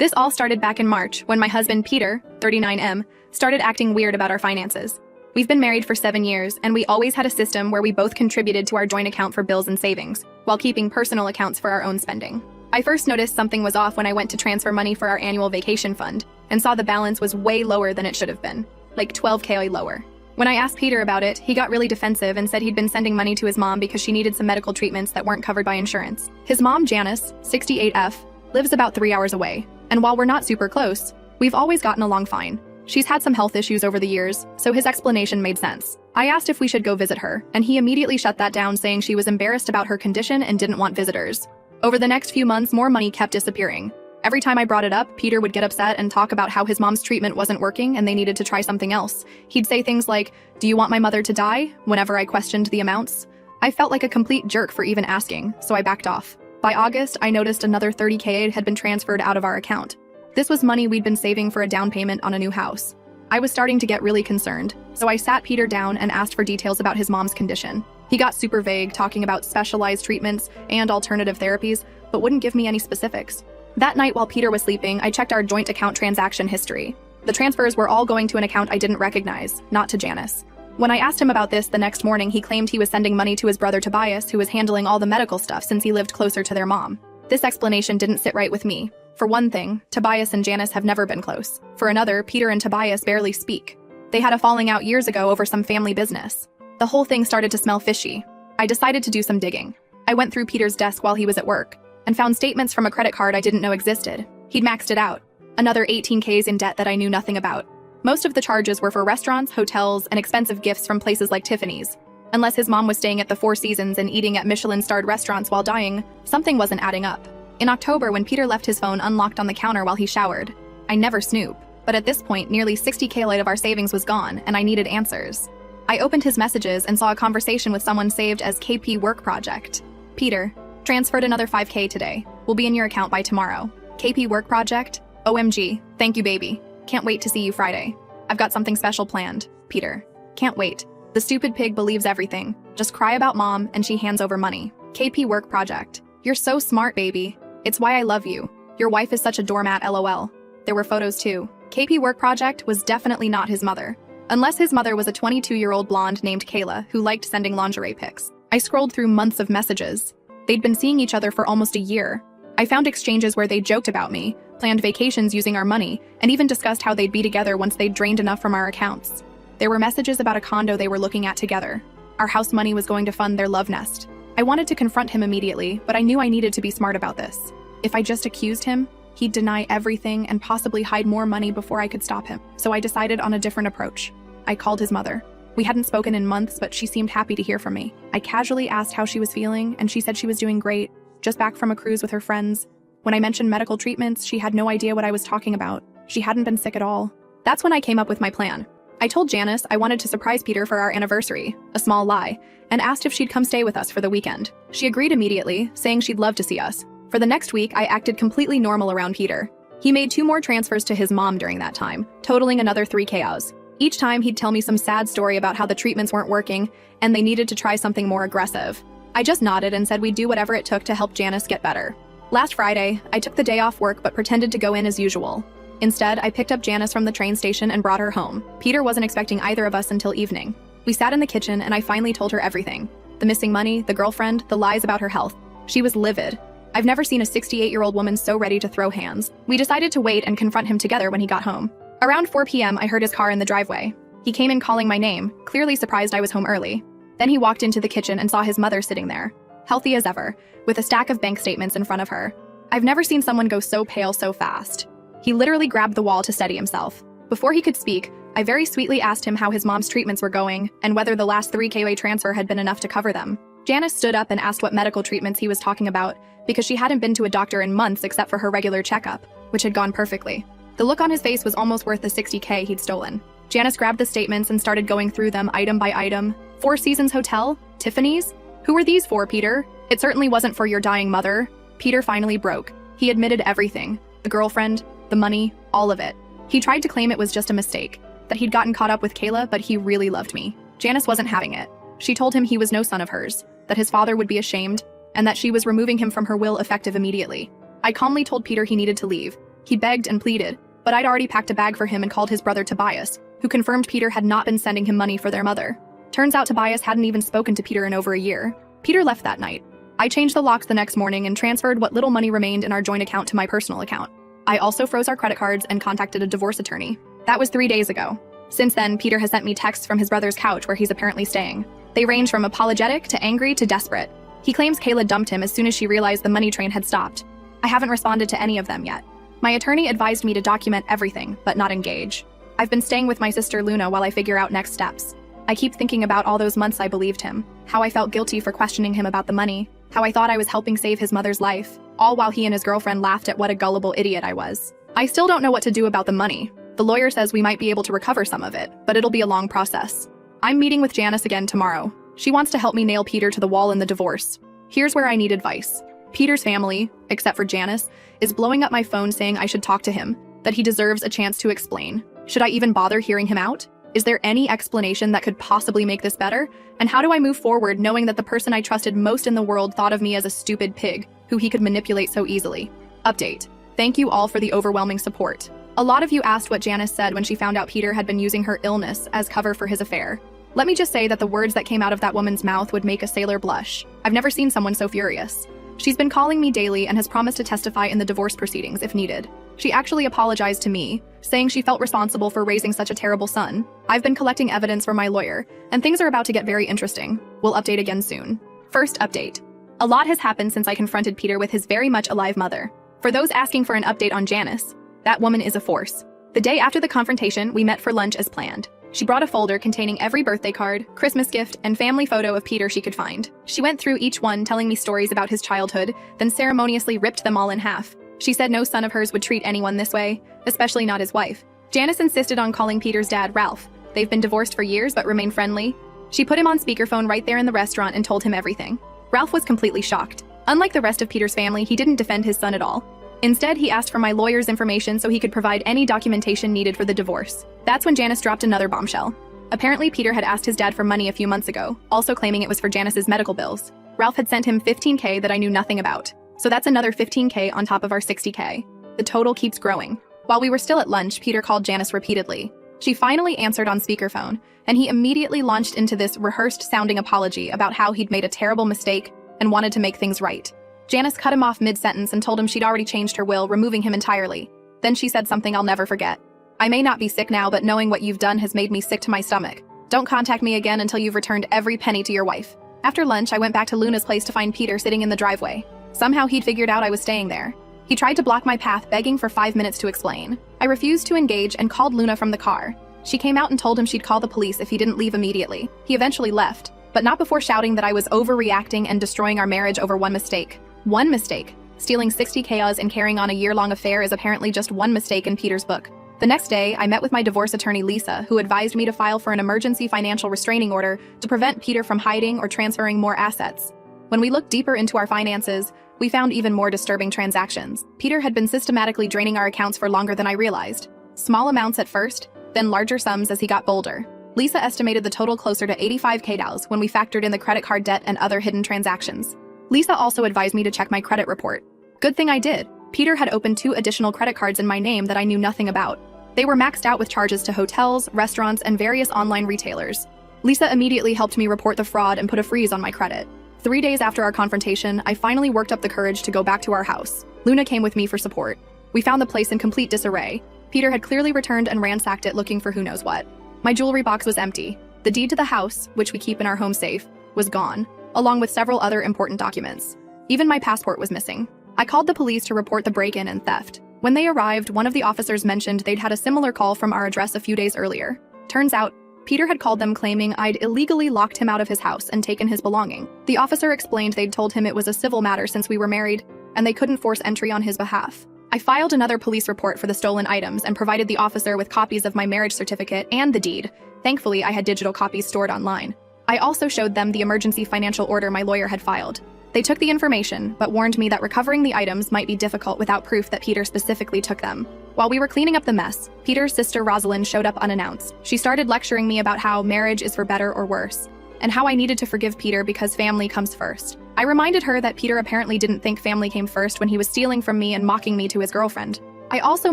This all started back in March when my husband, Peter, 39M, started acting weird about our finances. We've been married for 7 years, and we always had a system where we both contributed to our joint account for bills and savings, while keeping personal accounts for our own spending. I first noticed something was off when I went to transfer money for our annual vacation fund, and saw the balance was way lower than it should have been, like $12K lower. When I asked Peter about it, he got really defensive and said he'd been sending money to his mom because she needed some medical treatments that weren't covered by insurance. His mom, Janice, 68F, lives about 3 hours away, and while we're not super close, we've always gotten along fine. She's had some health issues over the years, so his explanation made sense. I asked if we should go visit her, and he immediately shut that down, saying she was embarrassed about her condition and didn't want visitors. Over the next few months, more money kept disappearing. Every time I brought it up, Peter would get upset and talk about how his mom's treatment wasn't working and they needed to try something else. He'd say things like, "Do you want my mother to die?" whenever I questioned the amounts. I felt like a complete jerk for even asking, so I backed off. By August, I noticed another $30K had been transferred out of our account. This was money we'd been saving for a down payment on a new house. I was starting to get really concerned, so I sat Peter down and asked for details about his mom's condition. He got super vague, talking about specialized treatments and alternative therapies, but wouldn't give me any specifics. That night while Peter was sleeping, I checked our joint account transaction history. The transfers were all going to an account I didn't recognize, not to Janice. When I asked him about this the next morning, he claimed he was sending money to his brother Tobias, who was handling all the medical stuff since he lived closer to their mom. This explanation didn't sit right with me. For one thing, Tobias and Janice have never been close. For another, Peter and Tobias barely speak. They had a falling out years ago over some family business. The whole thing started to smell fishy. I decided to do some digging. I went through Peter's desk while he was at work, and found statements from a credit card I didn't know existed. He'd maxed it out. Another 18Ks in debt that I knew nothing about. Most of the charges were for restaurants, hotels, and expensive gifts from places like Tiffany's. Unless his mom was staying at the Four Seasons and eating at Michelin-starred restaurants while dying, something wasn't adding up. In October, when Peter left his phone unlocked on the counter while he showered, I never snoop, but at this point, nearly 60K of our savings was gone, and I needed answers. I opened his messages and saw a conversation with someone saved as KP Work Project. Peter, transferred another 5K today. Will be in your account by tomorrow. KP Work Project? OMG. Thank you, baby. Can't wait to see you Friday. I've got something special planned. Peter. Can't wait. The stupid pig believes everything. Just cry about mom and she hands over money. KP Work Project. You're so smart, baby. It's why I love you. Your wife is such a doormat, LOL. There were photos too. KP Work Project was definitely not his mother. Unless his mother was a 22-year-old blonde named Kayla who liked sending lingerie pics. I scrolled through months of messages. They'd been seeing each other for almost a year. I found exchanges where they joked about me, planned vacations using our money, and even discussed how they'd be together once they'd drained enough from our accounts. There were messages about a condo they were looking at together. Our house money was going to fund their love nest. I wanted to confront him immediately, but I knew I needed to be smart about this. If I just accused him, he'd deny everything and possibly hide more money before I could stop him. So I decided on a different approach. I called his mother. We hadn't spoken in months, but she seemed happy to hear from me. I casually asked how she was feeling, and she said she was doing great, just back from a cruise with her friends. When I mentioned medical treatments, she had no idea what I was talking about. She hadn't been sick at all. That's when I came up with my plan. I told Janice I wanted to surprise Peter for our anniversary, a small lie, and asked if she'd come stay with us for the weekend. She agreed immediately, saying she'd love to see us. For the next week, I acted completely normal around Peter. He made 2 more transfers to his mom during that time, totaling another 3Ks. Each time, he'd tell me some sad story about how the treatments weren't working and they needed to try something more aggressive. I just nodded and said we'd do whatever it took to help Janice get better. Last Friday, I took the day off work but pretended to go in as usual. Instead, I picked up Janice from the train station and brought her home. Peter wasn't expecting either of us until evening. We sat in the kitchen and I finally told her everything. The missing money, the girlfriend, the lies about her health. She was livid. I've never seen a 68-year-old woman so ready to throw hands. We decided to wait and confront him together when he got home. Around 4 p.m., I heard his car in the driveway. He came in calling my name, clearly surprised I was home early. Then he walked into the kitchen and saw his mother sitting there, healthy as ever, with a stack of bank statements in front of her. I've never seen someone go so pale so fast. He literally grabbed the wall to steady himself. Before he could speak, I very sweetly asked him how his mom's treatments were going and whether the last 3K transfer had been enough to cover them. Janice stood up and asked what medical treatments he was talking about because she hadn't been to a doctor in months except for her regular checkup, which had gone perfectly. The look on his face was almost worth the 60K he'd stolen. Janice grabbed the statements and started going through them item by item. Four Seasons Hotel? Tiffany's? Who were these for, Peter? It certainly wasn't for your dying mother. Peter finally broke. He admitted everything. The girlfriend, the money, all of it. He tried to claim it was just a mistake, that he'd gotten caught up with Kayla, but he really loved me. Janice wasn't having it. She told him he was no son of hers, that his father would be ashamed, and that she was removing him from her will effective immediately. I calmly told Peter he needed to leave, He begged and pleaded, but I'd already packed a bag for him and called his brother Tobias, who confirmed Peter had not been sending him money for their mother. Turns out Tobias hadn't even spoken to Peter in over a year. Peter left that night. I changed the locks the next morning and transferred what little money remained in our joint account to my personal account. I also froze our credit cards and contacted a divorce attorney. That was 3 days ago. Since then, Peter has sent me texts from his brother's couch where he's apparently staying. They range from apologetic to angry to desperate. He claims Kayla dumped him as soon as she realized the money train had stopped. I haven't responded to any of them yet. My attorney advised me to document everything, but not engage. I've been staying with my sister Luna while I figure out next steps. I keep thinking about all those months I believed him, how I felt guilty for questioning him about the money, how I thought I was helping save his mother's life, all while he and his girlfriend laughed at what a gullible idiot I was. I still don't know what to do about the money. The lawyer says we might be able to recover some of it, but it'll be a long process. I'm meeting with Janice again tomorrow. She wants to help me nail Peter to the wall in the divorce. Here's where I need advice. Peter's family, except for Janice, is blowing up my phone saying I should talk to him, that he deserves a chance to explain. Should I even bother hearing him out? Is there any explanation that could possibly make this better? And how do I move forward knowing that the person I trusted most in the world thought of me as a stupid pig, who he could manipulate so easily? Update. Thank you all for the overwhelming support. A lot of you asked what Janice said when she found out Peter had been using her illness as cover for his affair. Let me just say that the words that came out of that woman's mouth would make a sailor blush. I've never seen someone so furious. She's been calling me daily and has promised to testify in the divorce proceedings if needed. She actually apologized to me, saying she felt responsible for raising such a terrible son. I've been collecting evidence from my lawyer, and things are about to get very interesting. We'll update again soon. First update. A lot has happened since I confronted Peter with his very much alive mother. For those asking for an update on Janice, that woman is a force. The day after the confrontation, we met for lunch as planned. She brought a folder containing every birthday card, Christmas gift, and family photo of Peter she could find. She went through each one telling me stories about his childhood, then ceremoniously ripped them all in half. She said no son of hers would treat anyone this way, especially not his wife. Janice insisted on calling Peter's dad Ralph. They've been divorced for years but remain friendly. She put him on speakerphone right there in the restaurant and told him everything. Ralph was completely shocked. Unlike the rest of Peter's family, he didn't defend his son at all. Instead, he asked for my lawyer's information so he could provide any documentation needed for the divorce. That's when Janice dropped another bombshell. Apparently, Peter had asked his dad for money a few months ago, also claiming it was for Janice's medical bills. Ralph had sent him $15K that I knew nothing about. So that's another $15K on top of our $60K. The total keeps growing. While we were still at lunch, Peter called Janice repeatedly. She finally answered on speakerphone, and he immediately launched into this rehearsed-sounding apology about how he'd made a terrible mistake and wanted to make things right. Janice cut him off mid-sentence and told him she'd already changed her will, removing him entirely. Then she said something I'll never forget. I may not be sick now, but knowing what you've done has made me sick to my stomach. Don't contact me again until you've returned every penny to your wife. After lunch, I went back to Luna's place to find Peter sitting in the driveway. Somehow he'd figured out I was staying there. He tried to block my path, begging for 5 minutes to explain. I refused to engage and called Luna from the car. She came out and told him she'd call the police if he didn't leave immediately. He eventually left, but not before shouting that I was overreacting and destroying our marriage over one mistake. One mistake. Stealing 60K and carrying on a year-long affair is apparently just one mistake in Peter's book. The next day, I met with my divorce attorney Lisa, who advised me to file for an emergency financial restraining order to prevent Peter from hiding or transferring more assets. When we looked deeper into our finances, we found even more disturbing transactions. Peter had been systematically draining our accounts for longer than I realized. Small amounts at first, then larger sums as he got bolder. Lisa estimated the total closer to 85K when we factored in the credit card debt and other hidden transactions. Lisa also advised me to check my credit report. Good thing I did. Peter had opened 2 additional credit cards in my name that I knew nothing about. They were maxed out with charges to hotels, restaurants, and various online retailers. Lisa immediately helped me report the fraud and put a freeze on my credit. 3 days after our confrontation, I finally worked up the courage to go back to our house. Luna came with me for support. We found the place in complete disarray. Peter had clearly returned and ransacked it looking for who knows what. My jewelry box was empty. The deed to the house, which we keep in our home safe, was gone, along with several other important documents. Even my passport was missing. I called the police to report the break-in and theft. When they arrived, one of the officers mentioned they'd had a similar call from our address a few days earlier. Turns out, Peter had called them claiming I'd illegally locked him out of his house and taken his belonging. The officer explained they'd told him it was a civil matter since we were married, and they couldn't force entry on his behalf. I filed another police report for the stolen items and provided the officer with copies of my marriage certificate and the deed. Thankfully, I had digital copies stored online. I also showed them the emergency financial order my lawyer had filed. They took the information, but warned me that recovering the items might be difficult without proof that Peter specifically took them. While we were cleaning up the mess, Peter's sister Rosalind showed up unannounced. She started lecturing me about how marriage is for better or worse, and how I needed to forgive Peter because family comes first. I reminded her that Peter apparently didn't think family came first when he was stealing from me and mocking me to his girlfriend. I also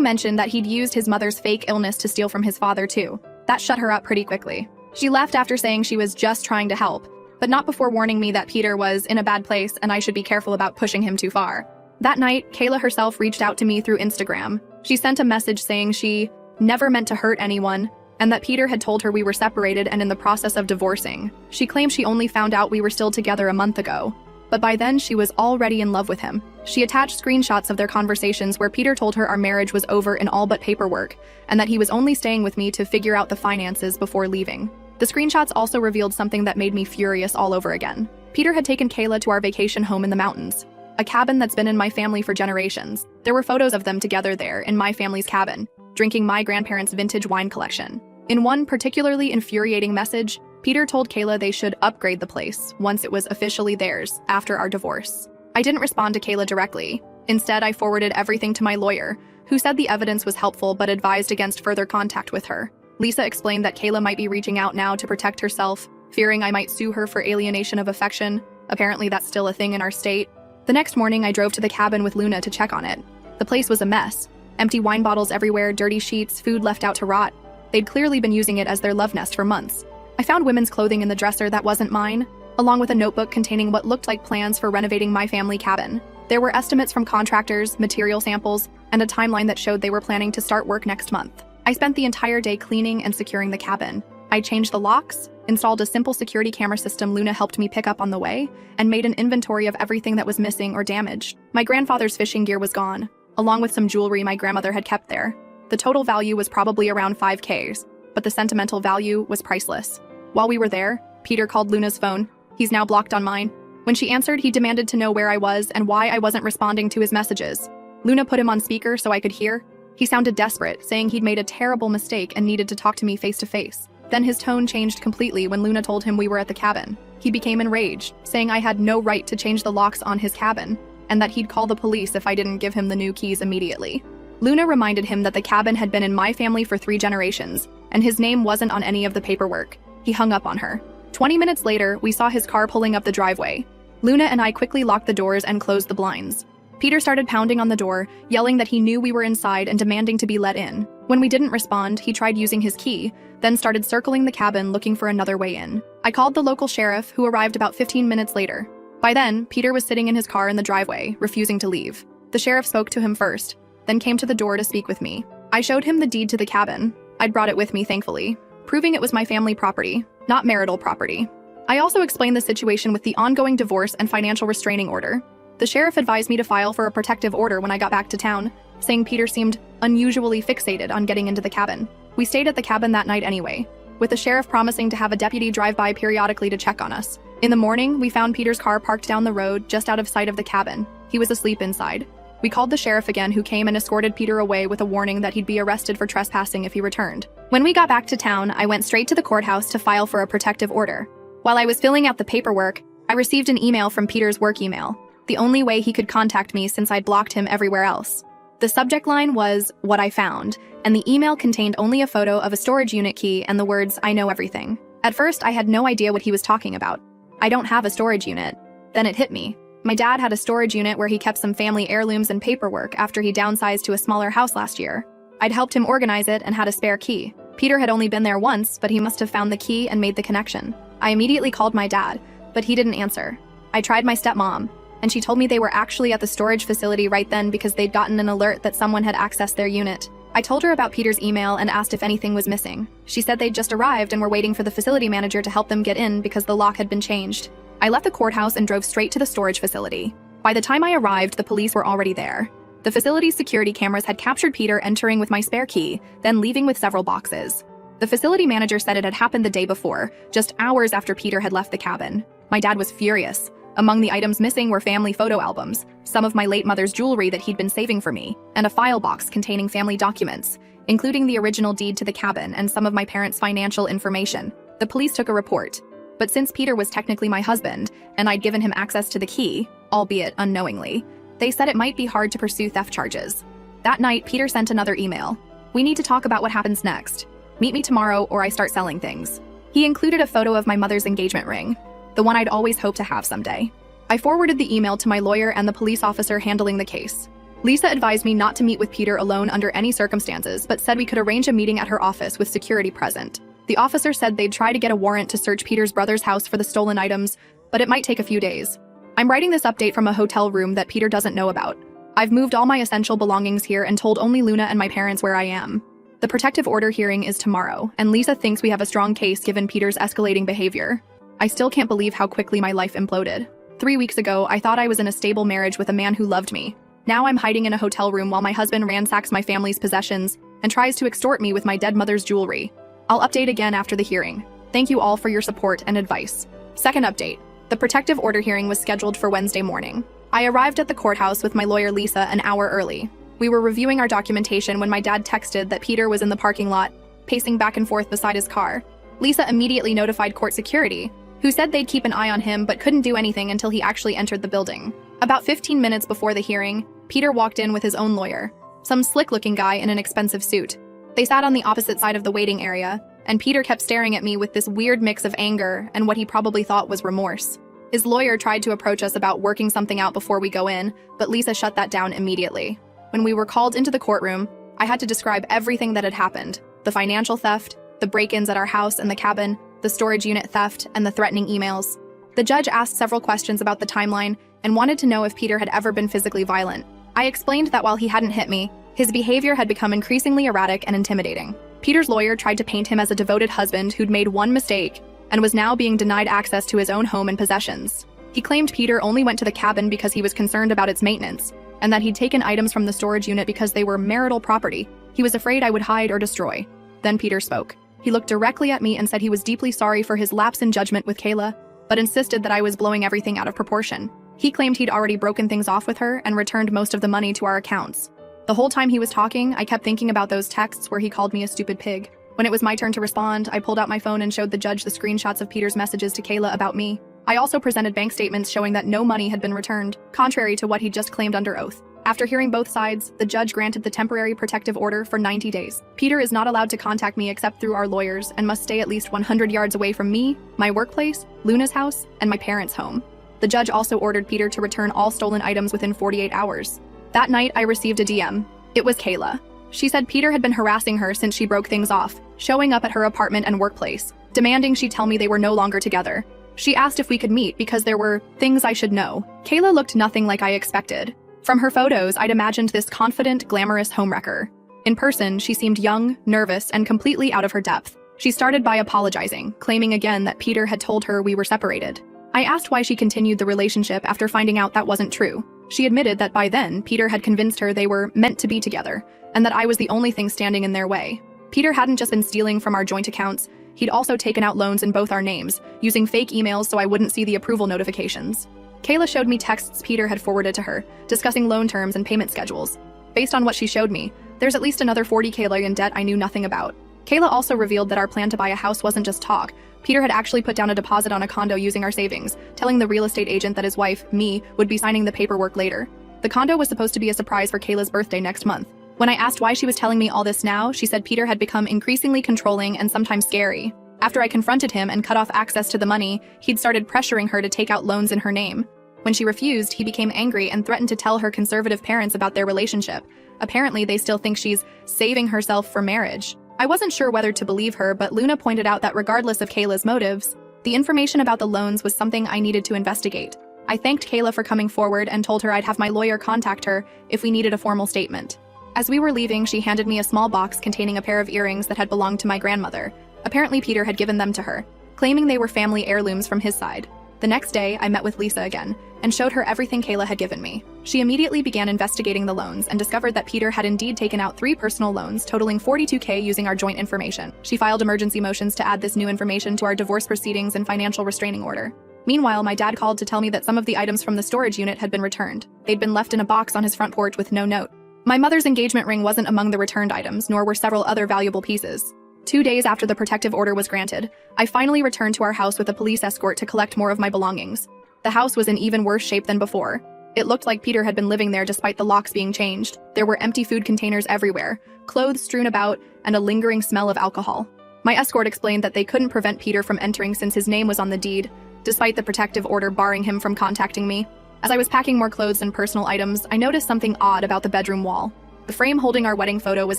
mentioned that he'd used his mother's fake illness to steal from his father too. That shut her up pretty quickly. She left after saying she was just trying to help, but not before warning me that Peter was in a bad place and I should be careful about pushing him too far. That night, Kayla herself reached out to me through Instagram. She sent a message saying she never meant to hurt anyone, and that Peter had told her we were separated and in the process of divorcing. She claimed she only found out we were still together a month ago, but by then she was already in love with him. She attached screenshots of their conversations where Peter told her our marriage was over in all but paperwork, and that he was only staying with me to figure out the finances before leaving. The screenshots also revealed something that made me furious all over again. Peter had taken Kayla to our vacation home in the mountains, a cabin that's been in my family for generations. There were photos of them together there in my family's cabin, drinking my grandparents' vintage wine collection. In one particularly infuriating message, Peter told Kayla they should upgrade the place once it was officially theirs after our divorce. I didn't respond to Kayla directly. Instead, I forwarded everything to my lawyer, who said the evidence was helpful but advised against further contact with her. Lisa explained that Kayla might be reaching out now to protect herself, fearing I might sue her for alienation of affection. Apparently that's still a thing in our state. The next morning, I drove to the cabin with Luna to check on it. The place was a mess. Empty wine bottles everywhere, dirty sheets, food left out to rot. They'd clearly been using it as their love nest for months. I found women's clothing in the dresser that wasn't mine, along with a notebook containing what looked like plans for renovating my family cabin. There were estimates from contractors, material samples, and a timeline that showed they were planning to start work next month. I spent the entire day cleaning and securing the cabin. I changed the locks, installed a simple security camera system Luna helped me pick up on the way, and made an inventory of everything that was missing or damaged. My grandfather's fishing gear was gone, along with some jewelry my grandmother had kept there. The total value was probably around $5,000, but the sentimental value was priceless. While we were there, Peter called Luna's phone. He's now blocked on mine. When she answered, he demanded to know where I was and why I wasn't responding to his messages. Luna put him on speaker so I could hear. He sounded desperate, saying he'd made a terrible mistake and needed to talk to me face to face. Then his tone changed completely when Luna told him we were at the cabin. He became enraged, saying I had no right to change the locks on his cabin, and that he'd call the police if I didn't give him the new keys immediately. Luna reminded him that the cabin had been in my family for 3 generations, and his name wasn't on any of the paperwork. He hung up on her. 20 minutes later, we saw his car pulling up the driveway. Luna and I quickly locked the doors and closed the blinds. Peter started pounding on the door, yelling that he knew we were inside and demanding to be let in. When we didn't respond, he tried using his key, then started circling the cabin looking for another way in. I called the local sheriff, who arrived about 15 minutes later. By then, Peter was sitting in his car in the driveway, refusing to leave. The sheriff spoke to him first, then came to the door to speak with me. I showed him the deed to the cabin. I'd brought it with me, thankfully, proving it was my family property, not marital property. I also explained the situation with the ongoing divorce and financial restraining order. The sheriff advised me to file for a protective order when I got back to town, saying Peter seemed unusually fixated on getting into the cabin. We stayed at the cabin that night anyway, with the sheriff promising to have a deputy drive by periodically to check on us. In the morning, we found Peter's car parked down the road just out of sight of the cabin. He was asleep inside. We called the sheriff again, who came and escorted Peter away with a warning that he'd be arrested for trespassing if he returned. When we got back to town, I went straight to the courthouse to file for a protective order. While I was filling out the paperwork, I received an email from Peter's work email, the only way he could contact me since I'd blocked him everywhere else. The subject line was, "What I found," and the email contained only a photo of a storage unit key and the words, "I know everything." At first, I had no idea what he was talking about. I don't have a storage unit. Then it hit me. My dad had a storage unit where he kept some family heirlooms and paperwork after he downsized to a smaller house last year. I'd helped him organize it and had a spare key. Peter had only been there once, but he must have found the key and made the connection. I immediately called my dad, but he didn't answer. I tried my stepmom, and she told me they were actually at the storage facility right then because they'd gotten an alert that someone had accessed their unit. I told her about Peter's email and asked if anything was missing. She said they'd just arrived and were waiting for the facility manager to help them get in because the lock had been changed. I left the courthouse and drove straight to the storage facility. By the time I arrived, the police were already there. The facility's security cameras had captured Peter entering with my spare key, then leaving with several boxes. The facility manager said it had happened the day before, just hours after Peter had left the cabin. My dad was furious. Among the items missing were family photo albums, some of my late mother's jewelry that he'd been saving for me, and a file box containing family documents, including the original deed to the cabin and some of my parents' financial information. The police took a report. But since Peter was technically my husband, and I'd given him access to the key, albeit unknowingly, they said it might be hard to pursue theft charges. That night, Peter sent another email. "We need to talk about what happens next. Meet me tomorrow or I start selling things." He included a photo of my mother's engagement ring, the one I'd always hoped to have someday. I forwarded the email to my lawyer and the police officer handling the case. Lisa advised me not to meet with Peter alone under any circumstances, but said we could arrange a meeting at her office with security present. The officer said they'd try to get a warrant to search Peter's brother's house for the stolen items, but it might take a few days. I'm writing this update from a hotel room that Peter doesn't know about. I've moved all my essential belongings here and told only Luna and my parents where I am. The protective order hearing is tomorrow, and Lisa thinks we have a strong case given Peter's escalating behavior. I still can't believe how quickly my life imploded. 3 weeks ago, I thought I was in a stable marriage with a man who loved me. Now I'm hiding in a hotel room while my husband ransacks my family's possessions and tries to extort me with my dead mother's jewelry. I'll update again after the hearing. Thank you all for your support and advice. Second update. The protective order hearing was scheduled for Wednesday morning. I arrived at the courthouse with my lawyer Lisa an hour early. We were reviewing our documentation when my dad texted that Peter was in the parking lot, pacing back and forth beside his car. Lisa immediately notified court security, who said they'd keep an eye on him but couldn't do anything until he actually entered the building. About 15 minutes before the hearing, Peter walked in with his own lawyer, some slick-looking guy in an expensive suit. They sat on the opposite side of the waiting area, and Peter kept staring at me with this weird mix of anger and what he probably thought was remorse. His lawyer tried to approach us about working something out before we go in, but Lisa shut that down immediately. When we were called into the courtroom, I had to describe everything that had happened: the financial theft, the break-ins at our house and the cabin, the storage unit theft, and the threatening emails. The judge asked several questions about the timeline and wanted to know if Peter had ever been physically violent. I explained that while he hadn't hit me, his behavior had become increasingly erratic and intimidating. Peter's lawyer tried to paint him as a devoted husband who'd made one mistake and was now being denied access to his own home and possessions. He claimed Peter only went to the cabin because he was concerned about its maintenance, and that he'd taken items from the storage unit because they were marital property he was afraid I would hide or destroy. Then Peter spoke. He looked directly at me and said he was deeply sorry for his lapse in judgment with Kayla, but insisted that I was blowing everything out of proportion. He claimed he'd already broken things off with her and returned most of the money to our accounts. The whole time he was talking, I kept thinking about those texts where he called me a stupid pig. When it was my turn to respond, I pulled out my phone and showed the judge the screenshots of Peter's messages to Kayla about me. I also presented bank statements showing that no money had been returned, contrary to what he just claimed under oath. After hearing both sides, the judge granted the temporary protective order for 90 days. Peter is not allowed to contact me except through our lawyers and must stay at least 100 yards away from me, my workplace, Luna's house, and my parents' home. The judge also ordered Peter to return all stolen items within 48 hours. That night, I received a DM. It was Kayla. She said Peter had been harassing her since she broke things off, showing up at her apartment and workplace, demanding she tell me they were no longer together. She asked if we could meet because there were things I should know. Kayla looked nothing like I expected. From her photos, I'd imagined this confident, glamorous homewrecker. In person, she seemed young, nervous, and completely out of her depth. She started by apologizing, claiming again that Peter had told her we were separated. I asked why she continued the relationship after finding out that wasn't true. She admitted that by then, Peter had convinced her they were meant to be together, and that I was the only thing standing in their way. Peter hadn't just been stealing from our joint accounts, he'd also taken out loans in both our names, using fake emails so I wouldn't see the approval notifications. Kayla showed me texts Peter had forwarded to her, discussing loan terms and payment schedules. Based on what she showed me, there's at least another $40K in debt I knew nothing about. Kayla also revealed that our plan to buy a house wasn't just talk. Peter had actually put down a deposit on a condo using our savings, telling the real estate agent that his wife, me, would be signing the paperwork later. The condo was supposed to be a surprise for Kayla's birthday next month. When I asked why she was telling me all this now, she said Peter had become increasingly controlling and sometimes scary. After I confronted him and cut off access to the money, he'd started pressuring her to take out loans in her name. When she refused, he became angry and threatened to tell her conservative parents about their relationship. Apparently, they still think she's saving herself for marriage. I wasn't sure whether to believe her, but Luna pointed out that regardless of Kayla's motives, the information about the loans was something I needed to investigate. I thanked Kayla for coming forward and told her I'd have my lawyer contact her if we needed a formal statement. As we were leaving, she handed me a small box containing a pair of earrings that had belonged to my grandmother. Apparently, Peter had given them to her, claiming they were family heirlooms from his side. The next day, I met with Lisa again and showed her everything Kayla had given me. She immediately began investigating the loans and discovered that Peter had indeed taken out 3 personal loans totaling $42K using our joint information. She filed emergency motions to add this new information to our divorce proceedings and financial restraining order. Meanwhile, my dad called to tell me that some of the items from the storage unit had been returned. They'd been left in a box on his front porch with no note. My mother's engagement ring wasn't among the returned items, nor were several other valuable pieces. 2 days after the protective order was granted, I finally returned to our house with a police escort to collect more of my belongings. The house was in even worse shape than before. It looked like Peter had been living there despite the locks being changed. There were empty food containers everywhere, clothes strewn about, and a lingering smell of alcohol. My escort explained that they couldn't prevent Peter from entering since his name was on the deed, despite the protective order barring him from contacting me. As I was packing more clothes and personal items, I noticed something odd about the bedroom wall. The frame holding our wedding photo was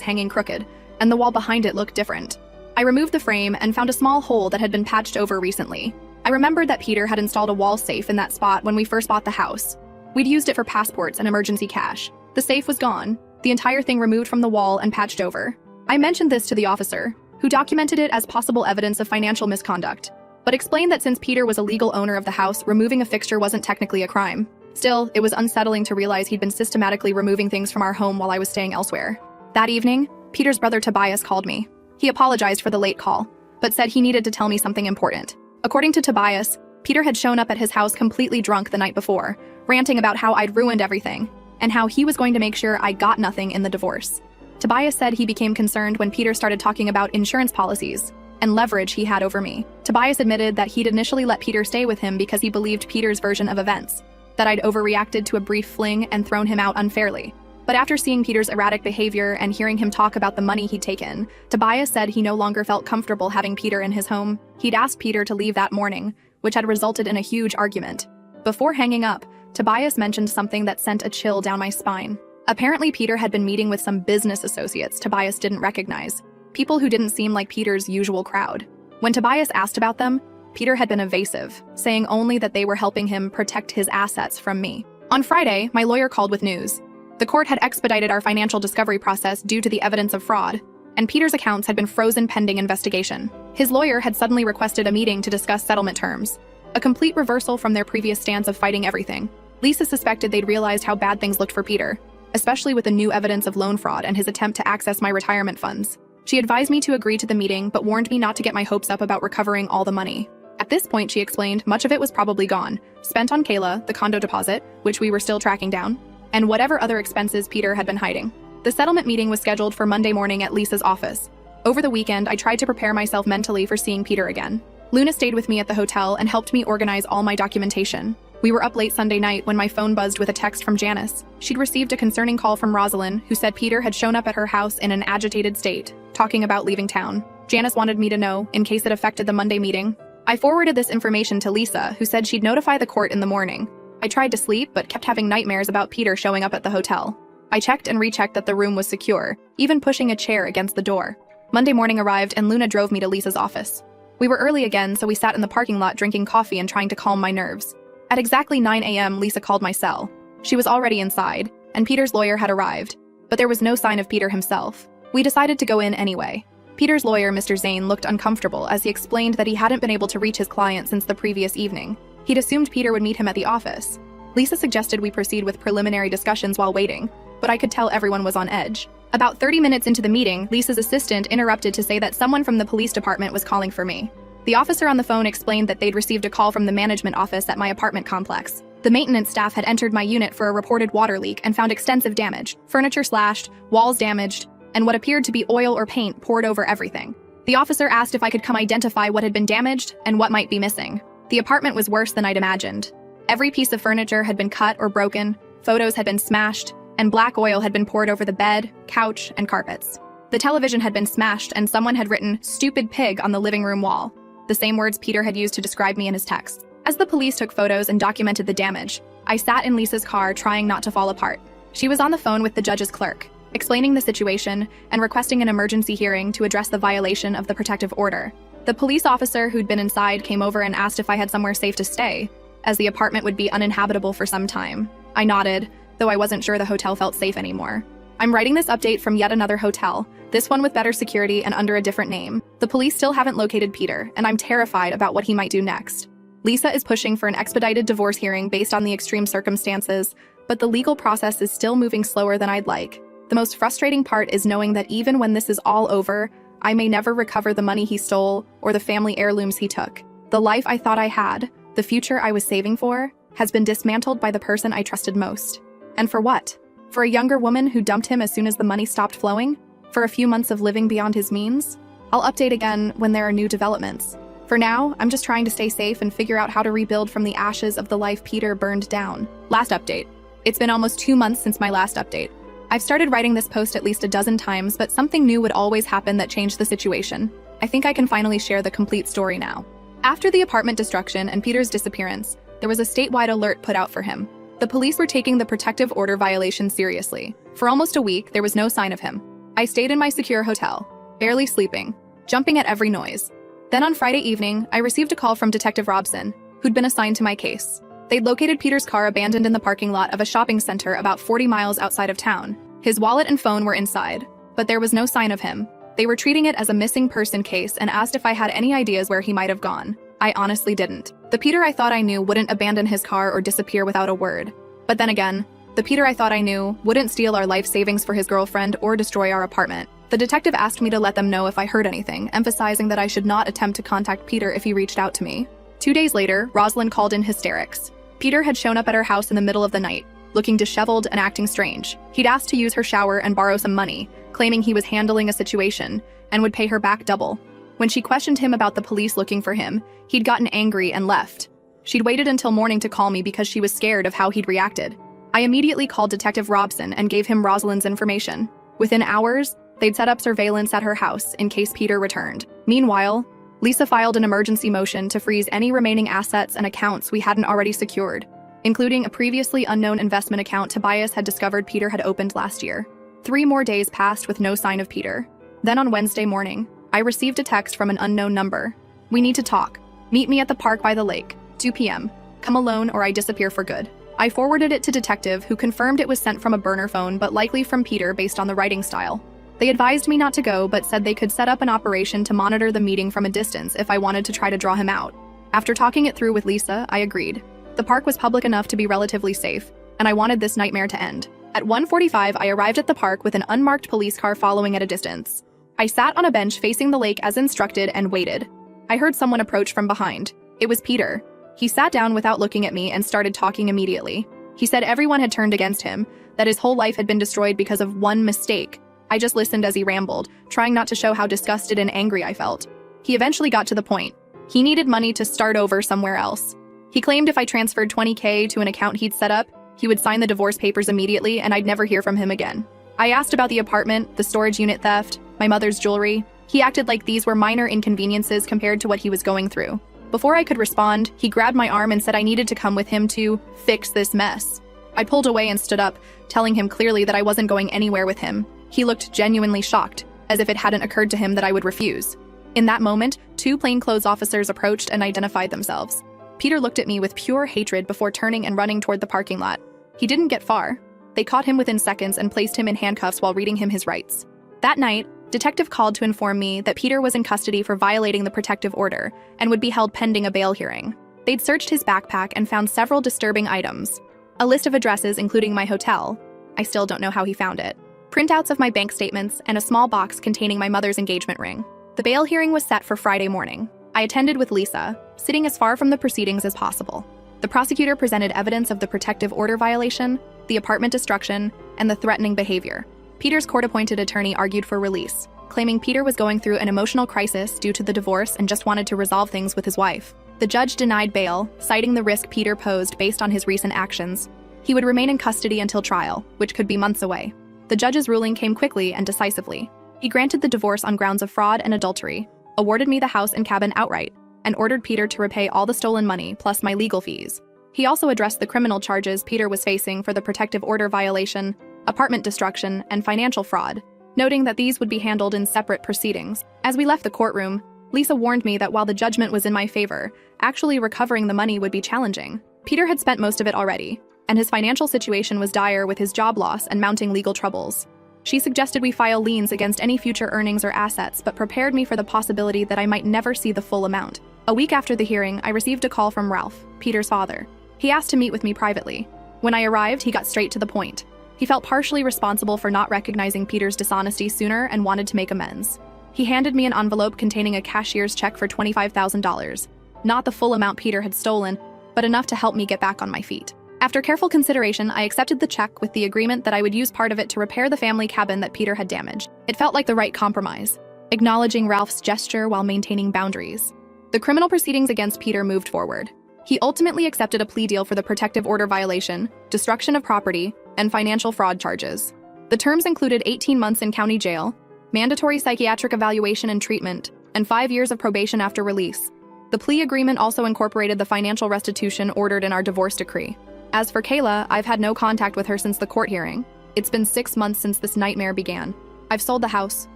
hanging crooked, and the wall behind it looked different. I removed the frame and found a small hole that had been patched over recently. I remembered that Peter had installed a wall safe in that spot when we first bought the house. We'd used it for passports and emergency cash. The safe was gone, the entire thing removed from the wall and patched over. I mentioned this to the officer, who documented it as possible evidence of financial misconduct, but explained that since Peter was a legal owner of the house, removing a fixture wasn't technically a crime. Still, it was unsettling to realize he'd been systematically removing things from our home while I was staying elsewhere. That evening, Peter's brother Tobias called me. He apologized for the late call, but said he needed to tell me something important. According to Tobias, Peter had shown up at his house completely drunk the night before, ranting about how I'd ruined everything, and how he was going to make sure I got nothing in the divorce. Tobias said he became concerned when Peter started talking about insurance policies and leverage he had over me. Tobias admitted that he'd initially let Peter stay with him because he believed Peter's version of events, that I'd overreacted to a brief fling and thrown him out unfairly. But after seeing Peter's erratic behavior and hearing him talk about the money he'd taken, Tobias said he no longer felt comfortable having Peter in his home. He'd asked Peter to leave that morning, which had resulted in a huge argument. Before hanging up, Tobias mentioned something that sent a chill down my spine. Apparently, Peter had been meeting with some business associates Tobias didn't recognize, people who didn't seem like Peter's usual crowd. When Tobias asked about them, Peter had been evasive, saying only that they were helping him protect his assets from me. On Friday, my lawyer called with news. The court had expedited our financial discovery process due to the evidence of fraud, and Peter's accounts had been frozen pending investigation. His lawyer had suddenly requested a meeting to discuss settlement terms, a complete reversal from their previous stance of fighting everything. Lisa suspected they'd realized how bad things looked for Peter, especially with the new evidence of loan fraud and his attempt to access my retirement funds. She advised me to agree to the meeting, but warned me not to get my hopes up about recovering all the money. At this point, she explained, much of it was probably gone, spent on Kayla, the condo deposit, which we were still tracking down, and whatever other expenses Peter had been hiding. The settlement meeting was scheduled for Monday morning at Lisa's office. Over the weekend, I tried to prepare myself mentally for seeing Peter again. Luna stayed with me at the hotel and helped me organize all my documentation. We were up late Sunday night when my phone buzzed with a text from Janice. She'd received a concerning call from Rosalind, who said Peter had shown up at her house in an agitated state, talking about leaving town. Janice wanted me to know, in case it affected the Monday meeting. I forwarded this information to Lisa, who said she'd notify the court in the morning. I tried to sleep, but kept having nightmares about Peter showing up at the hotel. I checked and rechecked that the room was secure, even pushing a chair against the door. Monday morning arrived and Luna drove me to Lisa's office. We were early again, so we sat in the parking lot drinking coffee and trying to calm my nerves. At exactly 9 a.m., Lisa called my cell. She was already inside, and Peter's lawyer had arrived, but there was no sign of Peter himself. We decided to go in anyway. Peter's lawyer, Mr. Zane, looked uncomfortable as he explained that he hadn't been able to reach his client since the previous evening. He'd assumed Peter would meet him at the office. Lisa suggested we proceed with preliminary discussions while waiting, but I could tell everyone was on edge. About 30 minutes into the meeting, Lisa's assistant interrupted to say that someone from the police department was calling for me. The officer on the phone explained that they'd received a call from the management office at my apartment complex. The maintenance staff had entered my unit for a reported water leak and found extensive damage, furniture slashed, walls damaged, and what appeared to be oil or paint poured over everything. The officer asked if I could come identify what had been damaged and what might be missing. The apartment was worse than I'd imagined. Every piece of furniture had been cut or broken, photos had been smashed, and black oil had been poured over the bed, couch, and carpets. The television had been smashed and someone had written "stupid pig" on the living room wall, the same words Peter had used to describe me in his text. As the police took photos and documented the damage, I sat in Lisa's car trying not to fall apart. She was on the phone with the judge's clerk, explaining the situation and requesting an emergency hearing to address the violation of the protective order. The police officer who'd been inside came over and asked if I had somewhere safe to stay, as the apartment would be uninhabitable for some time. I nodded, though I wasn't sure the hotel felt safe anymore. I'm writing this update from yet another hotel, this one with better security and under a different name. The police still haven't located Peter, and I'm terrified about what he might do next. Lisa is pushing for an expedited divorce hearing based on the extreme circumstances, but the legal process is still moving slower than I'd like. The most frustrating part is knowing that even when this is all over, I may never recover the money he stole or the family heirlooms he took. The life I thought I had, the future I was saving for, has been dismantled by the person I trusted most. And for what? For a younger woman who dumped him as soon as the money stopped flowing? For a few months of living beyond his means? I'll update again when there are new developments. For now, I'm just trying to stay safe and figure out how to rebuild from the ashes of the life Peter burned down. Last update. It's been almost 2 months since my last update. I've started writing this post at least a dozen times, but something new would always happen that changed the situation. I think I can finally share the complete story now. After the apartment destruction and Peter's disappearance, there was a statewide alert put out for him. The police were taking the protective order violation seriously. For almost a week, there was no sign of him. I stayed in my secure hotel, barely sleeping, jumping at every noise. Then on Friday evening, I received a call from Detective Robson, who'd been assigned to my case. They'd located Peter's car abandoned in the parking lot of a shopping center about 40 miles outside of town. His wallet and phone were inside, but there was no sign of him. They were treating it as a missing person case and asked if I had any ideas where he might have gone. I honestly didn't. The Peter I thought I knew wouldn't abandon his car or disappear without a word. But then again, the Peter I thought I knew wouldn't steal our life savings for his girlfriend or destroy our apartment. The detective asked me to let them know if I heard anything, emphasizing that I should not attempt to contact Peter if he reached out to me. 2 days later, Rosalind called in hysterics. Peter had shown up at her house in the middle of the night, looking disheveled and acting strange. He'd asked to use her shower and borrow some money, claiming he was handling a situation and would pay her back double. When she questioned him about the police looking for him, he'd gotten angry and left. She'd waited until morning to call me because she was scared of how he'd reacted. I immediately called Detective Robson and gave him Rosalind's information. Within hours, they'd set up surveillance at her house in case Peter returned. Meanwhile, Lisa filed an emergency motion to freeze any remaining assets and accounts we hadn't already secured, including a previously unknown investment account Tobias had discovered Peter had opened last year. 3 more days passed with no sign of Peter. Then on Wednesday morning, I received a text from an unknown number. "We need to talk. Meet me at the park by the lake, 2 p.m. Come alone or I disappear for good." I forwarded it to Detective, who confirmed it was sent from a burner phone but likely from Peter based on the writing style. They advised me not to go but said they could set up an operation to monitor the meeting from a distance if I wanted to try to draw him out. After talking it through with Lisa, I agreed. The park was public enough to be relatively safe, and I wanted this nightmare to end. At 1:45, I arrived at the park with an unmarked police car following at a distance. I sat on a bench facing the lake as instructed and waited. I heard someone approach from behind. It was Peter. He sat down without looking at me and started talking immediately. He said everyone had turned against him, that his whole life had been destroyed because of one mistake. I just listened as he rambled, trying not to show how disgusted and angry I felt. He eventually got to the point. He needed money to start over somewhere else. He claimed if I transferred $20,000 to an account he'd set up, he would sign the divorce papers immediately and I'd never hear from him again. I asked about the apartment, the storage unit theft, my mother's jewelry. He acted like these were minor inconveniences compared to what he was going through. Before I could respond, he grabbed my arm and said I needed to come with him to fix this mess. I pulled away and stood up, telling him clearly that I wasn't going anywhere with him. He looked genuinely shocked, as if it hadn't occurred to him that I would refuse. In that moment, 2 plainclothes officers approached and identified themselves. Peter looked at me with pure hatred before turning and running toward the parking lot. He didn't get far. They caught him within seconds and placed him in handcuffs while reading him his rights. That night, Detective called to inform me that Peter was in custody for violating the protective order and would be held pending a bail hearing. They'd searched his backpack and found several disturbing items. A list of addresses, including my hotel. I still don't know how he found it. Printouts of my bank statements and a small box containing my mother's engagement ring. The bail hearing was set for Friday morning. I attended with Lisa, sitting as far from the proceedings as possible. The prosecutor presented evidence of the protective order violation, the apartment destruction, and the threatening behavior. Peter's court-appointed attorney argued for release, claiming Peter was going through an emotional crisis due to the divorce and just wanted to resolve things with his wife. The judge denied bail, citing the risk Peter posed based on his recent actions. He would remain in custody until trial, which could be months away. The judge's ruling came quickly and decisively. He granted the divorce on grounds of fraud and adultery, awarded me the house and cabin outright, and ordered Peter to repay all the stolen money plus my legal fees. He also addressed the criminal charges Peter was facing for the protective order violation, apartment destruction, and financial fraud, noting that these would be handled in separate proceedings. As we left the courtroom, Lisa warned me that while the judgment was in my favor, actually recovering the money would be challenging. Peter had spent most of it already, and his financial situation was dire with his job loss and mounting legal troubles. She suggested we file liens against any future earnings or assets, but prepared me for the possibility that I might never see the full amount. A week after the hearing, I received a call from Ralph, Peter's father. He asked to meet with me privately. When I arrived, he got straight to the point. He felt partially responsible for not recognizing Peter's dishonesty sooner and wanted to make amends. He handed me an envelope containing a cashier's check for $25,000. Not the full amount Peter had stolen, but enough to help me get back on my feet. After careful consideration, I accepted the check with the agreement that I would use part of it to repair the family cabin that Peter had damaged. It felt like the right compromise, acknowledging Ralph's gesture while maintaining boundaries. The criminal proceedings against Peter moved forward. He ultimately accepted a plea deal for the protective order violation, destruction of property, and financial fraud charges. The terms included 18 months in county jail, mandatory psychiatric evaluation and treatment, and 5 years of probation after release. The plea agreement also incorporated the financial restitution ordered in our divorce decree. As for Kayla, I've had no contact with her since the court hearing. It's been 6 months since this nightmare began. I've sold the house,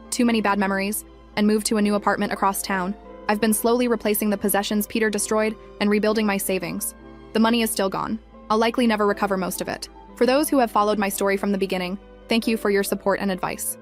too many bad memories, and moved to a new apartment across town. I've been slowly replacing the possessions Peter destroyed and rebuilding my savings. The money is still gone. I'll likely never recover most of it. For those who have followed my story from the beginning, thank you for your support and advice.